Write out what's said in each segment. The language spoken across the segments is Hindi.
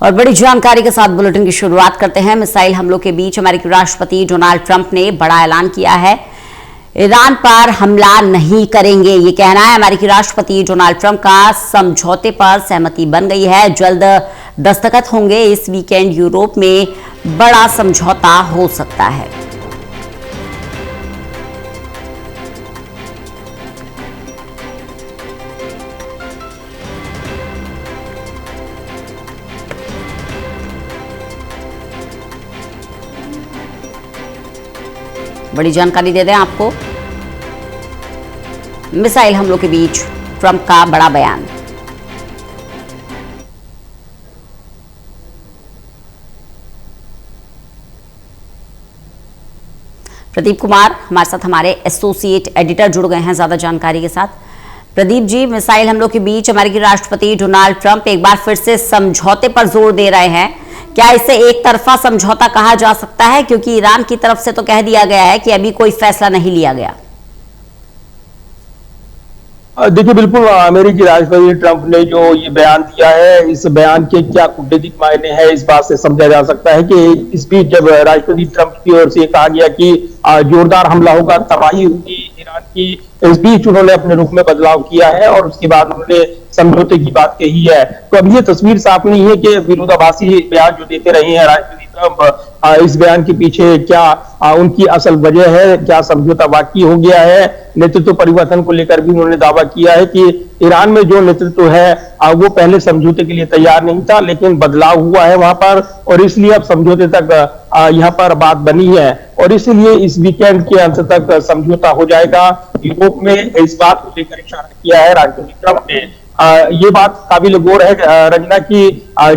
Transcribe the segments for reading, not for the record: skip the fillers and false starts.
और बड़ी जानकारी के साथ बुलेटिन की शुरुआत करते हैं। मिसाइल हमलों के बीच अमेरिकी राष्ट्रपति डोनाल्ड ट्रंप ने बड़ा ऐलान किया है। ईरान पर हमला नहीं करेंगे, ये कहना है अमेरिकी राष्ट्रपति डोनाल्ड ट्रंप का। समझौते पर सहमति बन गई है, जल्द दस्तखत होंगे। इस वीकेंड यूरोप में बड़ा समझौता हो सकता है। बड़ी जानकारी दे दें आपको, मिसाइल हमलों के बीच ट्रंप का बड़ा बयान। प्रदीप कुमार हमारे साथ, हमारे एसोसिएट एडिटर जुड़ गए हैं ज्यादा जानकारी के साथ। प्रदीप जी, मिसाइल हमलों के बीच अमेरिकी राष्ट्रपति डोनाल्ड ट्रंप एक बार फिर से समझौते पर जोर दे रहे हैं। क्या इसे एक तरफा समझौता कहा जा सकता है, क्योंकि ईरान की तरफ से तो कह दिया गया है कि अभी कोई फैसला नहीं लिया गया? देखिए, बिल्कुल अमेरिकी राष्ट्रपति ट्रंप ने जो ये बयान दिया है, इस बयान के क्या कूटनीतिक मायने हैं, इस बात से समझा जा सकता है कि इस बीच जब राष्ट्रपति ट्रंप की ओर से कहा गया कि जोरदार हमला होगा, तबाही होगी ईरान की, इस बीच उन्होंने अपने रुख में बदलाव किया है और उसके बाद उन्होंने समझौते की बात कही है। तो अब ये तस्वीर साफ नहीं है कि विरोधाभासी बयान जो देते रहे हैं राष्ट्रपति ट्रंप, इस बयान के पीछे क्या उनकी असल वजह है, क्या समझौता वाकई हो गया है। नेतृत्व परिवर्तन को लेकर भी उन्होंने दावा किया है कि ईरान में जो नेतृत्व है वो पहले समझौते के लिए तैयार नहीं था, लेकिन बदलाव हुआ है वहां पर और इसलिए अब समझौते तक यहाँ पर बात बनी है और इसलिए इस वीकेंड के अंत तक समझौता हो जाएगा। यूरोप में इस बात को लेकर इशारा किया है राष्ट्रपति ट्रंप ने। ये बात काबिल गौर है रंजना की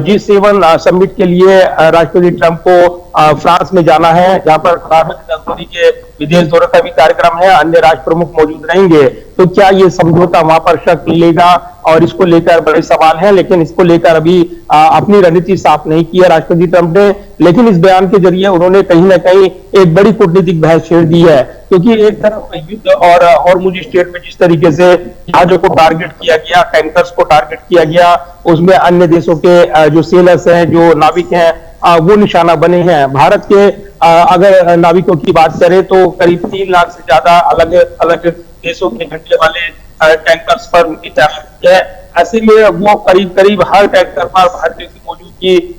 G7 समिट के लिए राष्ट्रपति ट्रंप को फ्रांस में जाना है, जहां पर प्रधानमंत्री नरेंद्र मोदी के विदेश दौरे का भी कार्यक्रम है, अन्य राष्ट्र प्रमुख मौजूद रहेंगे। तो क्या ये समझौता वहां पर शक्ल लेगा, और इसको लेकर बड़े सवाल हैं, लेकिन इसको लेकर अभी अपनी रणनीति साफ नहीं की है राष्ट्रपति ट्रंप ने। लेकिन इस बयान के जरिए उन्होंने कहीं ना कहीं एक बड़ी कूटनीतिक बहस छेड़ दी है, क्योंकि एक तरफ युद्ध और हॉर्मुज स्ट्रेट में जिस तरीके से जहाजों को टारगेट किया गया, टैंकर्स को टारगेट किया गया, उसमें अन्य देशों के जो सेलर्स हैं, जो नाविक हैं, वो निशाना बने हैं। भारत के अगर नाविकों की बात करें तो करीब 3 लाख से ज्यादा अलग अलग देशों के घंटे वाले टैंकर्स पर उनकी तैनाती है। ऐसे में वो करीब हर टैंकर पर भारतीयों की मौजूदगी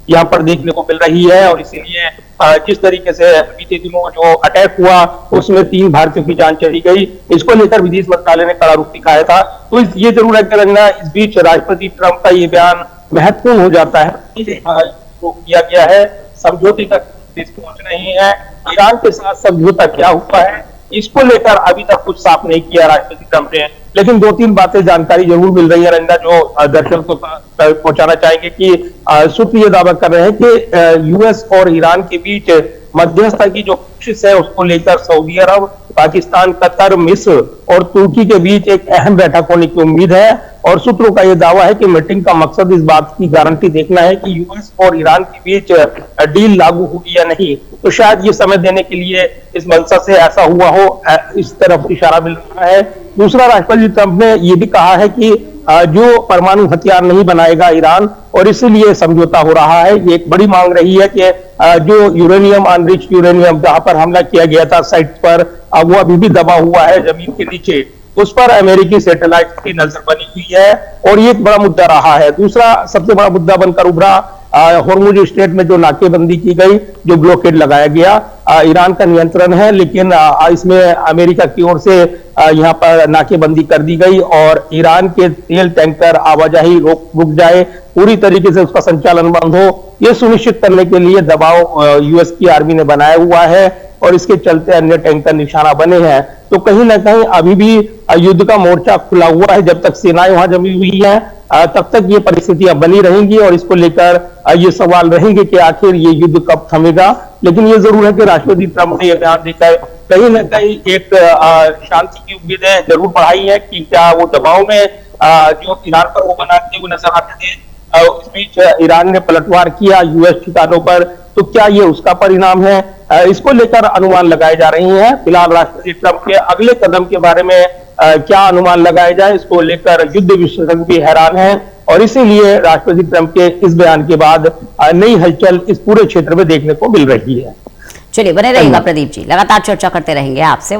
यहाँ पर देखने को मिल रही है और इसीलिए जिस तरीके से बीते दिनों जो अटैक हुआ उसमें 3 भारतीयों की जान चली गई। इसको लेकर विदेश मंत्रालय ने कड़ा रुख दिखाया था। तो ये जरूर है कि रंजना, इस बीच राष्ट्रपति ट्रंप का ये बयान महत्वपूर्ण हो जाता है। तो किया गया है, समझौते तक पहुंच नहीं है, ईरान के साथ समझौता क्या हुआ है इसको लेकर अभी तक कुछ साफ नहीं किया राष्ट्रपति ट्रंप ने। लेकिन 2-3 बातें जानकारी जरूर मिल रही है रंजना, जो दर्शकों को पहुंचाना चाहेंगे कि सूत्र ये दावा कर रहे हैं कि यूएस और ईरान के बीच मध्यस्थता की जो कोशिश है उसको लेकर सऊदी अरब, पाकिस्तान, कतर, मिस्र और तुर्की के बीच एक अहम बैठक होने की उम्मीद है। और सूत्रों का यह दावा है कि मीटिंग का मकसद इस बात की गारंटी देखना है कि यूएस और ईरान के बीच डील लागू होगी या नहीं। तो शायद ये समय देने के लिए इस मंशा से ऐसा हुआ हो, इस तरफ इशारा मिल रहा है। दूसरा, राष्ट्रपति ट्रंप ने यह भी कहा है कि जो परमाणु हथियार नहीं बनाएगा ईरान, और इसीलिए समझौता हो रहा है। ये एक बड़ी मांग रही है कि जो यूरेनियम, अनरिच यूरेनियम जहां पर हमला किया गया था साइट पर, वो अभी भी दबा हुआ है जमीन के नीचे, उस पर अमेरिकी सैटेलाइट की नजर बनी हुई है और ये एक बड़ा मुद्दा रहा है। दूसरा सबसे बड़ा मुद्दा बनकर उभरा हॉर्मुज स्ट्रेट में जो नाकेबंदी की गई, जो ब्लॉकेड लगाया गया, ईरान का नियंत्रण है, लेकिन इसमें अमेरिका की ओर से यहाँ पर नाकेबंदी कर दी गई और ईरान के तेल टैंकर आवाजाही रुक जाए, पूरी तरीके से उसका संचालन बंद हो, ये सुनिश्चित करने के लिए दबाव यूएस की आर्मी ने बनाया हुआ है और इसके चलते अन्य टैंकर निशाना बने हैं। तो कहीं ना कहीं अभी भी युद्ध का मोर्चा खुला हुआ है। जब तक सेनाएं वहां जमी हुई हैं तब तक ये परिस्थितियां बनी रहेंगी और इसको लेकर ये सवाल रहेंगे कि आखिर ये युद्ध कब थमेगा। लेकिन ये जरूर है कि राष्ट्रपति ट्रंप ने यह बयान देकर कहीं ना कहीं एक शांति की उम्मीदें जरूर बढ़ाई है कि क्या वो दबाव में जो ईरान पर वो बनाते हुए नजर आते थे, इस बीच ईरान ने पलटवार किया यूएस ठिकानों पर, तो क्या ये उसका परिणाम है? इसको लेकर अनुमान लगाए जा रहे हैं। फिलहाल राष्ट्रपति ट्रंप के अगले कदम के बारे में क्या अनुमान लगाया जाए, इसको लेकर युद्ध विशेषज्ञ भी हैरान है और इसीलिए राष्ट्रपति ट्रंप के इस बयान के बाद नई हलचल इस पूरे क्षेत्र में देखने को मिल रही है। चलिए, बने रहिएगा प्रदीप जी, लगातार चर्चा करते रहेंगे आपसे।